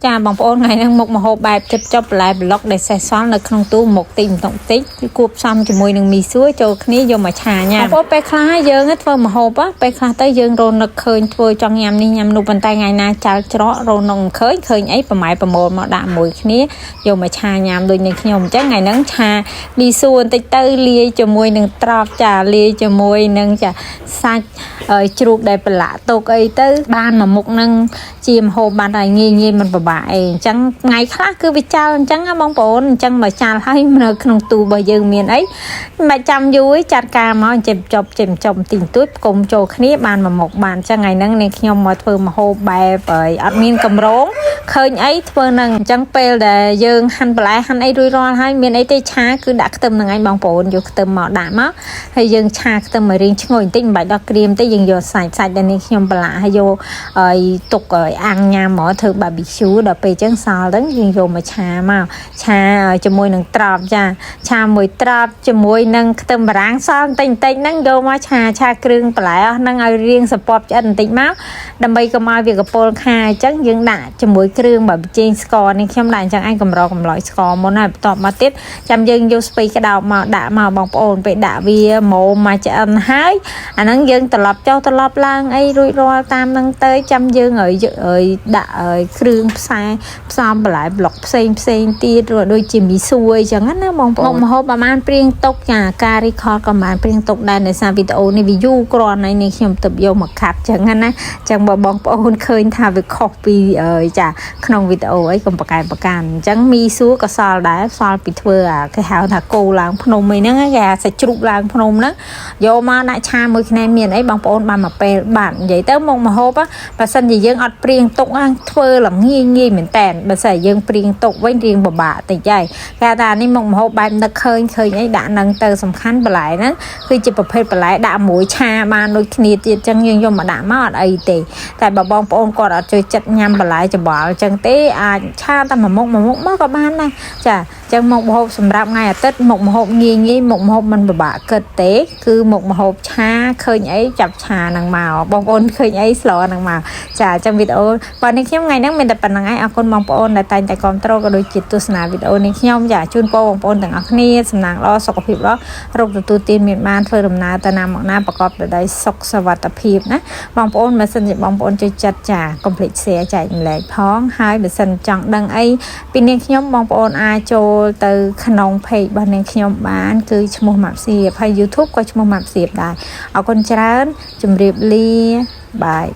ចាបងប្អូនថ្ងៃហ្នឹងមុខម្ហូបបែបចិត្តចប់បន្លែប្លុកដែលសេះសល់នៅក្នុងទូមុខតិចគឺគួបផ្សំជាមួយនឹងមីសួរចូលគ្នាយកមកឆាញ៉ាំបងប្អូនពេលខ្លះយើងធ្វើម្ហូបពេលខ្លះទៅយើងរនឹកឃើញធ្វើចង់ញ៉ាំនេះញ៉ាំនោះប៉ុន្តែថ្ងៃណាចាល់ច្រករនឹកឃើញអីប្រម៉ែប្រមូលមកដាក់មួយគ្នាយកមកឆាញ៉ាំដូចនឹងខ្ញុំអញ្ចឹងថ្ងៃហ្នឹងឆាមីសួរបន្តិចទៅលាយជាមួយនឹងត្រប់ចាលាយជាមួយនឹងចាសាច់ជ្រូកដែលប្រឡាក់ទុកអីទៅបានមួយមុខហ្នឹងជាម្ហូបបានហើយងាយមិនពិបាកអីអញ្ចឹងថ្ងៃខ្លះគឺវាចាល់អញ្ចឹងបងប្អូនអញ្ចឹងមកចាល់ហើយនៅក្នុងទូរបស់យើងមានអីមិនចាំយូរចាត់ការមកចេះចប់ទីទួចផ្គុំចូលគ្នាបានមួយមុខបានអញ្ចឹងថ្ងៃហ្នឹងនាងខ្ញុំមកធ្វើម្ហូបបែបអត់មានកម្រងឃើញអីធ្វើនឹងអញ្ចឹងពេលដែលយើងហាន់បន្លែហាន់អីរួចរាល់ហើយមានអីទេឆាគឺដាក់ខ្ទឹមហ្នឹងឯងបងប្អូនយកខ្ទឹមមកដាក់មកហើយយើងឆាខ្ទឹមឲ្យរៀងឈ្ងុយបន្តិចមិនបាច់ដល់ក្រៀមទេយើងយកសាច់ដែលនាងខ្ញុំប្រឡាក់ហើយយកទុកអាំងញ៉ាំមកធ្វើ barbecue ដល់ពេលអញ្ចឹងសល់ទៅយើងយកមកឆាជាមួយនឹងត្រប់ចាឆាមួយត្រប់ជាមួយនឹងខ្ទឹមបារាំងសល់បន្តិចហ្នឹងយកមកឆាគ្រឿងបន្លែអស់ហ្នឹងឲ្យរៀងសពប់ឆ្អិនបន្តិចមកដើម្បីកុំឲ្យវាកពុលខាអញ្ចឹងយើងដាក់ជាមួយគ្រឿងបើចេងស្ករនេះខ្ញុំដាក់អញ្ចឹងឯងកម្រស្ករមុនហើយបន្ទាប់មកទៀតចាំយើងយកស្ពៃក្តោបមកដាក់មកបងប្អូនពេលដាក់វាម៉ូមកឆ្អិនហើយអាហ្នឹងយើងត្រឡប់ចុះត្រឡប់ឡើងអីរួចរាល់តាមហ្នឹងទៅចាំយើងឲ្យដាក់គ្រឿងផ្សំបន្លែប្លុកផ្សេងទៀតដូចជាមីសួរអញ្ចឹងណាបងប្អូនម្ហូបប្រហែលព្រៀងតុកចាការ record ក៏ប្រហែលព្រៀងតុកដែរនៅសារវីដេអូនេះវាយូរគ្រាន់ហើយនេះខ្ញុំទៅយកមកខាត់អញ្ចឹងណាអញ្ចឹងបើបងប្អូនឃើញថាវាខុសពីចាក្នុងវីដេអូអីកុំប្រកែកប្រកាន់អញ្ចឹងមីសួរក៏សល់ដែរសល់ពីធ្វើគេហៅថាគោឡើងភ្នំអីហ្នឹងគេហៅសាច់ជ្រូកឡើងភ្នំហ្នឹងយកមកដាក់ឆាមួយគ្នាមានអីបងប្អូនបានមកពេលបាននិយាយទៅមុខម្ហូបបើសិនជាយើងអត់ព្រៀងតុកធ្វើឡើងងាយមែនតើបើសិនយើងព្រៀងតុកវិញរៀងពិបាកតិចហើយគេថានេះមុខម្ហូបបែបនឹកឃើញអីដាក់នឹងទៅសំខាន់បន្លែហ្នឹងគឺជាប្រភេទបន្លែដាក់មួយឆាបានដូចគ្នាទៀតអញ្ចឹងយើងយកមកដាក់មកអត់អីទេតែបើបងប្អូនគាត់អត់ចូលចិត្តញ៉ាំបន្លែច្បល់អញ្ចឹងទេអាចឆាតែមួយមុខមកក៏បានដែរចាអញ្ចឹងមុខម្ហូបសម្រាប់ថ្ងៃអាទិត្យមុខម្ហូបងាយមុខម្ហូបមិនពិបាកគិតទេគឺមុខម្ហូបឆាឃើញអីចាប់ឆាហ្នឹងមកបងប្អូនឃើញអីស្លហ្នឹងមកចាអញ្ចឹងវីដេអូបើនេះខ្ញុំថ្ងៃហ្នឹងមានតែប៉ុណ្្នឹងឯងអរគុណបងប្អូនដែលតែងតែគាំទ្រក៏ដូចជាទស្សនាវីដេអូនេះខ្ញុំចាជូនពរបងប្អូនទាំងអស់គ្នាសំណាងល្អសុខភាពល្អរកទទួលទានមានបានធ្វើដំណើរទៅណាមកណាប្រកបដោយសុខសុវត្ថិភាពណាបងប្អូនបើសិនជាបងប្អូនចូលចិត្តចាកុំភ្លេច share ចែកម្លែកផងហើយបើសិនចង់ដឹងអីពីនាងខ្ញុំបងប្អូនអាចចូលទៅក្នុង page របស់នាងខ្ញុំបានគឺឈ្មោះម៉ាប់សៀបហើយ YouTube ក៏ឈ្មោះម៉ាប់សៀបដែរអរគុណច្រើនជម្រាបលាបាយ